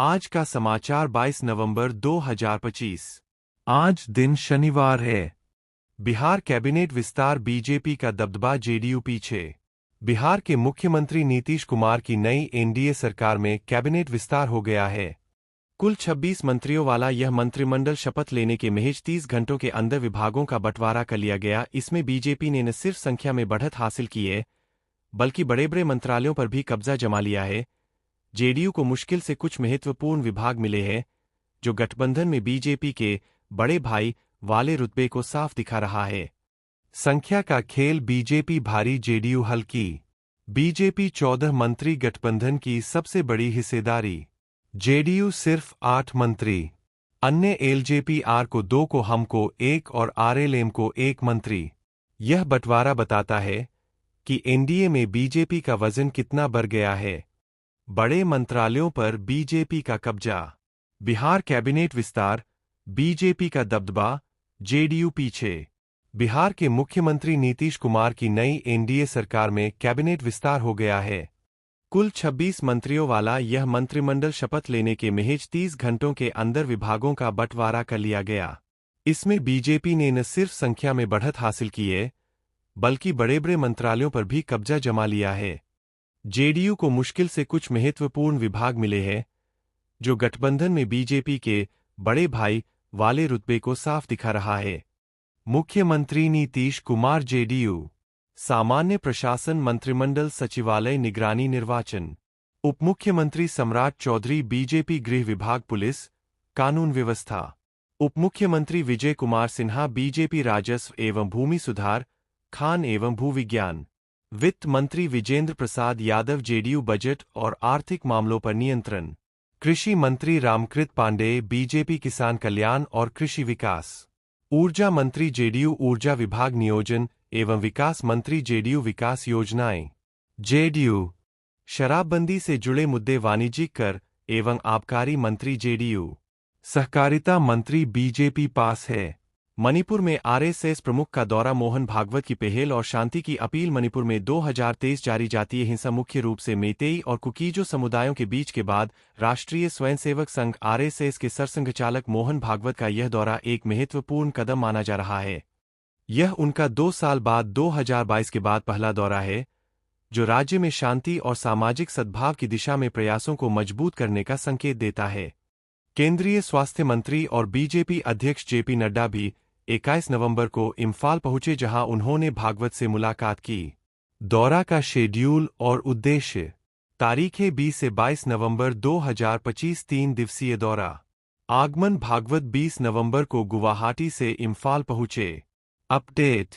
आज का समाचार 22 नवंबर 2025। आज दिन शनिवार है। बिहार कैबिनेट विस्तार, बीजेपी का दबदबा, जेडीयू पीछे। बिहार के मुख्यमंत्री नीतीश कुमार की नई एनडीए सरकार में कैबिनेट विस्तार हो गया है। कुल 26 मंत्रियों वाला यह मंत्रिमंडल शपथ लेने के महज 30 घंटों के अंदर विभागों का बंटवारा कर लिया गया। इसमें बीजेपी ने न सिर्फ संख्या में बढ़त हासिल की है, बल्कि बड़े बड़े मंत्रालयों पर भी कब्जा जमा लिया है। जेडीयू को मुश्किल से कुछ महत्वपूर्ण विभाग मिले हैं, जो गठबंधन में बीजेपी के बड़े भाई वाले रुतबे को साफ दिखा रहा है। संख्या का खेल, बीजेपी भारी, जेडीयू हल्की। बीजेपी 14 मंत्री, गठबंधन की सबसे बड़ी हिस्सेदारी। जेडीयू सिर्फ 8 मंत्री। अन्य एलजेपी आर को 2 को हम को 1 और आरएलएम को 1 मंत्री। यह बंटवारा बताता है कि एनडीए में बीजेपी का वजन कितना बढ़ गया है। बड़े मंत्रालयों पर बीजेपी का कब्जा। बिहार कैबिनेट विस्तार, बीजेपी का दबदबा, जेडीयू पीछे। बिहार के मुख्यमंत्री नीतीश कुमार की नई एनडीए सरकार में कैबिनेट विस्तार हो गया है। कुल 26 मंत्रियों वाला यह मंत्रिमंडल शपथ लेने के महज 30 घंटों के अंदर विभागों का बंटवारा कर लिया गया। इसमें बीजेपी ने न सिर्फ संख्या में बढ़त हासिल की है, बल्कि बड़े बड़े मंत्रालयों पर भी कब्जा जमा लिया है। जेडीयू को मुश्किल से कुछ महत्वपूर्ण विभाग मिले हैं, जो गठबंधन में बीजेपी के बड़े भाई वाले रुतबे को साफ दिखा रहा है। मुख्यमंत्री नीतीश कुमार, जेडीयू। सामान्य प्रशासन, मंत्रिमंडल, सचिवालय, निगरानी, निर्वाचन। उपमुख्यमंत्री सम्राट चौधरी, बीजेपी, गृह विभाग, पुलिस, कानून व्यवस्था। उपमुख्यमंत्री विजय कुमार सिन्हा, बीजेपी, राजस्व एवं भूमि सुधार, खान एवं भूविज्ञान। वित्त मंत्री विजेंद्र प्रसाद यादव, जेडीयू, बजट और आर्थिक मामलों पर नियंत्रण। कृषि मंत्री रामकृत पांडेय, बीजेपी, किसान कल्याण और कृषि विकास। ऊर्जा मंत्री जेडीयू, ऊर्जा विभाग, नियोजन एवं विकास मंत्री, जेडीयू, विकास योजनाएं। जेडीयू। शराबबंदी से जुड़े मुद्दे, वाणिज्यिक कर एवं आबकारी मंत्री, जेडीयू। सहकारिता मंत्री, बीजेपी पास है। मणिपुर में आरएसएस प्रमुख का दौरा, मोहन भागवत की पहल और शांति की अपील। मणिपुर में 2023 जारी जातीय हिंसा, मुख्य रूप से मेतेई और कुकीजो समुदायों के बीच के बाद राष्ट्रीय स्वयंसेवक संघ आरएसएस के सरसंघचालक मोहन भागवत का यह दौरा एक महत्वपूर्ण कदम माना जा रहा है। यह उनका 2 साल बाद 2022 के बाद पहला दौरा है, जो राज्य में शांति और सामाजिक सद्भाव की दिशा में प्रयासों को मजबूत करने का संकेत देता है। केंद्रीय स्वास्थ्य मंत्री और बीजेपी अध्यक्ष जेपी नड्डा भी 21 नवंबर को इम्फाल पहुंचे, जहां उन्होंने भागवत से मुलाकात की। दौरा का शेड्यूल और उद्देश्य। तारीखें 20 से 22 नवंबर 2025, 3 दिवसीय दौरा। आगमन, भागवत 20 नवंबर को गुवाहाटी से इम्फाल पहुंचे। अपडेट।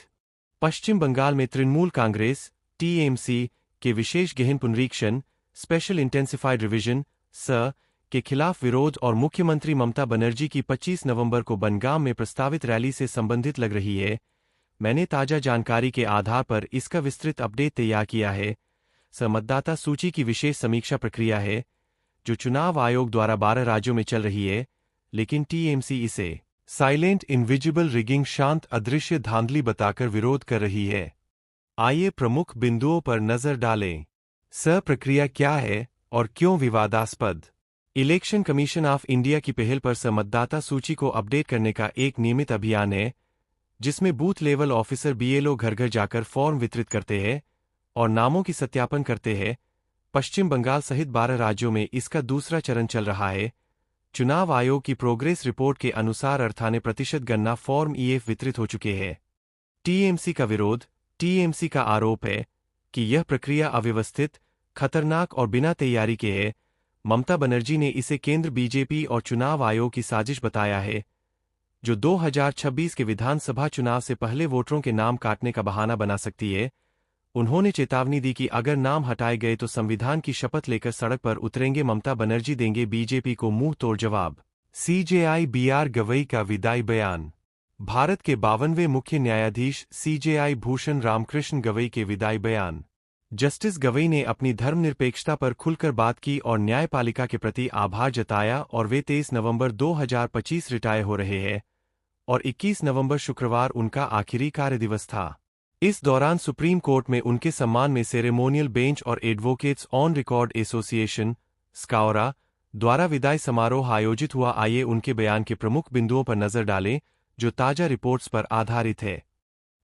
पश्चिम बंगाल में तृणमूल कांग्रेस टीएमसी के विशेष गहन पुनरीक्षण, स्पेशल इंटेंसिफाइड रिवीजन स के खिलाफ विरोध और मुख्यमंत्री ममता बनर्जी की 25 नवंबर को बनगाम में प्रस्तावित रैली से संबंधित लग रही है। मैंने ताजा जानकारी के आधार पर इसका विस्तृत अपडेट तैयार किया है। मतदाता सूची की विशेष समीक्षा प्रक्रिया है, जो चुनाव आयोग द्वारा 12 राज्यों में चल रही है, लेकिन टीएमसी इसे साइलेंट इनविजिबल रिगिंग, शांत अदृश्य धांधली बताकर विरोध कर रही है। आइए प्रमुख बिंदुओं पर नजर डालें। प्रक्रिया क्या है और क्यों विवादास्पद? इलेक्शन कमीशन ऑफ इंडिया की पहल पर मतदाता सूची को अपडेट करने का एक नियमित अभियान है, जिसमें बूथ लेवल ऑफिसर बीएलओ घर घर जाकर फॉर्म वितरित करते हैं और नामों की सत्यापन करते हैं। पश्चिम बंगाल सहित 12 राज्यों में इसका दूसरा चरण चल रहा है। चुनाव आयोग की प्रोग्रेस रिपोर्ट के अनुसार 98% गणना फॉर्म ईएफ वितरित हो चुके हैं। टीएमसी का विरोध। टीएमसी का आरोप है कि यह प्रक्रिया अव्यवस्थित, खतरनाक और बिना तैयारी के है। ममता बनर्जी ने इसे केंद्र बीजेपी और चुनाव आयोग की साजिश बताया है, जो 2026 के विधानसभा चुनाव से पहले वोटरों के नाम काटने का बहाना बना सकती है। उन्होंने चेतावनी दी कि अगर नाम हटाए गए तो संविधान की शपथ लेकर सड़क पर उतरेंगे। ममता बनर्जी देंगे बीजेपी को मुंह तोड़ जवाब। सीजेआई बीआर गवई का विदाई बयान। भारत के 52वें मुख्य न्यायाधीश सीजेआई भूषण रामकृष्ण गवई के विदाई बयान। जस्टिस गवई ने अपनी धर्मनिरपेक्षता पर खुलकर बात की और न्यायपालिका के प्रति आभार जताया और वे 23 नवंबर 2025 रिटायर हो रहे हैं और 21 नवंबर शुक्रवार उनका आखिरी कार्यदिवस था। इस दौरान सुप्रीम कोर्ट में उनके सम्मान में सेरेमोनियल बेंच और एडवोकेट्स ऑन रिकॉर्ड एसोसिएशन स्काओरा द्वारा विदाई समारोह आयोजित हुआ। आइए उनके बयान के प्रमुख बिंदुओं पर नजर डालें, जो ताजा रिपोर्ट्स पर आधारित है।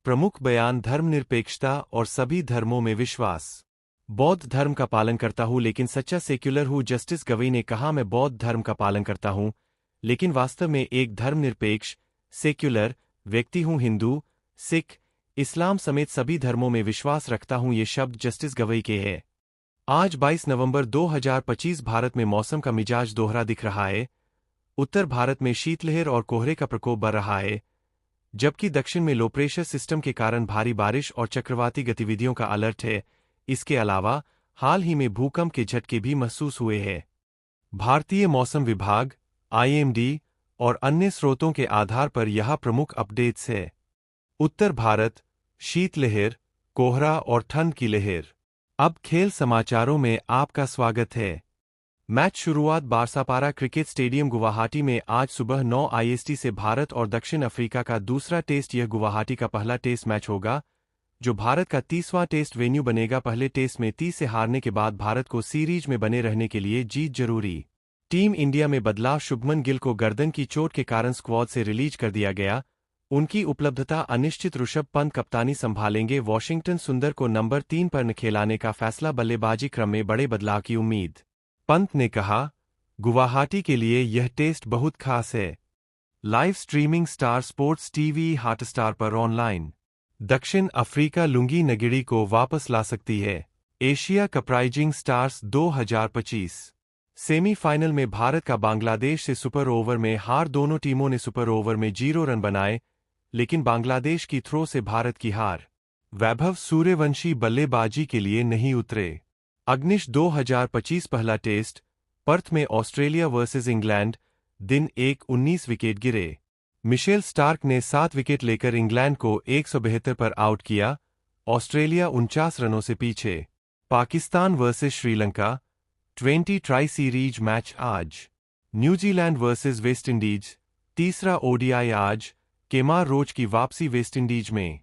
प्रमुख बयान: धर्मनिरपेक्षता और सभी धर्मों में विश्वास। बौद्ध धर्म का पालन करता हूं लेकिन सच्चा सेक्युलर हूं। जस्टिस गवई ने कहा, मैं बौद्ध धर्म का पालन करता हूं लेकिन वास्तव में एक धर्मनिरपेक्ष सेक्युलर व्यक्ति हूं। हिंदू, सिख, इस्लाम समेत सभी धर्मों में विश्वास रखता हूं। ये शब्द जस्टिस गवई के हैं। आज 22 नवंबर 2025 भारत में मौसम का मिजाज दोहरा दिख रहा है। उत्तर भारत में शीतलहर और कोहरे का प्रकोप बढ़ रहा है, जबकि दक्षिण में लो प्रेशर सिस्टम के कारण भारी बारिश और चक्रवाती गतिविधियों का अलर्ट है। इसके अलावा हाल ही में भूकंप के झटके भी महसूस हुए हैं। भारतीय मौसम विभाग, आईएमडी और अन्य स्रोतों के आधार पर यह प्रमुख अपडेट्स है। उत्तर भारत, शीतलहर, कोहरा और ठंड की लहर। अब खेल समाचारों में आपका स्वागत है। मैच शुरुआत बारसापारा क्रिकेट स्टेडियम गुवाहाटी में आज सुबह 9 IST से भारत और दक्षिण अफ्रीका का दूसरा टेस्ट। यह गुवाहाटी का पहला टेस्ट मैच होगा, जो भारत का 30वां टेस्ट वेन्यू बनेगा। पहले टेस्ट में 30 से हारने के बाद भारत को सीरीज में बने रहने के लिए जीत जरूरी। टीम इंडिया में बदलाव: शुभमन गिल को गर्दन की चोट के कारण स्क्वाड से रिलीज कर दिया गया। उनकी उपलब्धता अनिश्चित। ऋषभ पंत कप्तानी संभालेंगे। वॉशिंगटन सुंदर को नंबर 3 पर खिलाने का फैसला। बल्लेबाजी क्रम में बड़े बदलाव की उम्मीद। पंत ने कहा, गुवाहाटी के लिए यह टेस्ट बहुत खास है। Live streaming star sports TV Hotstar पर ऑनलाइन। दक्षिण अफ्रीका लुंगी नगिड़ी को वापस ला सकती है। Asia cup rising stars 2025 semifinal में भारत का बांग्लादेश से सुपर ओवर में हार। दोनों टीमों ने सुपर ओवर में 0 रन बनाए, लेकिन बांग्लादेश की थ्रो से भारत की हार। वैभव सूर्यवंशी बल्लेबाजी के लिए नहीं उतरे। अग्निश 2025 पहला टेस्ट, पर्थ में ऑस्ट्रेलिया वर्सेस इंग्लैंड। दिन 1 19 विकेट गिरे। मिशेल स्टार्क ने 7 विकेट लेकर इंग्लैंड को 172 पर आउट किया। ऑस्ट्रेलिया 49 रनों से पीछे। Pakistan versus Sri Lanka 20 tri series match आज। न्यूजीलैंड वर्सेस वेस्टइंडीज तीसरा ODI आज। केमार रोच की वापसी वेस्टइंडीज में।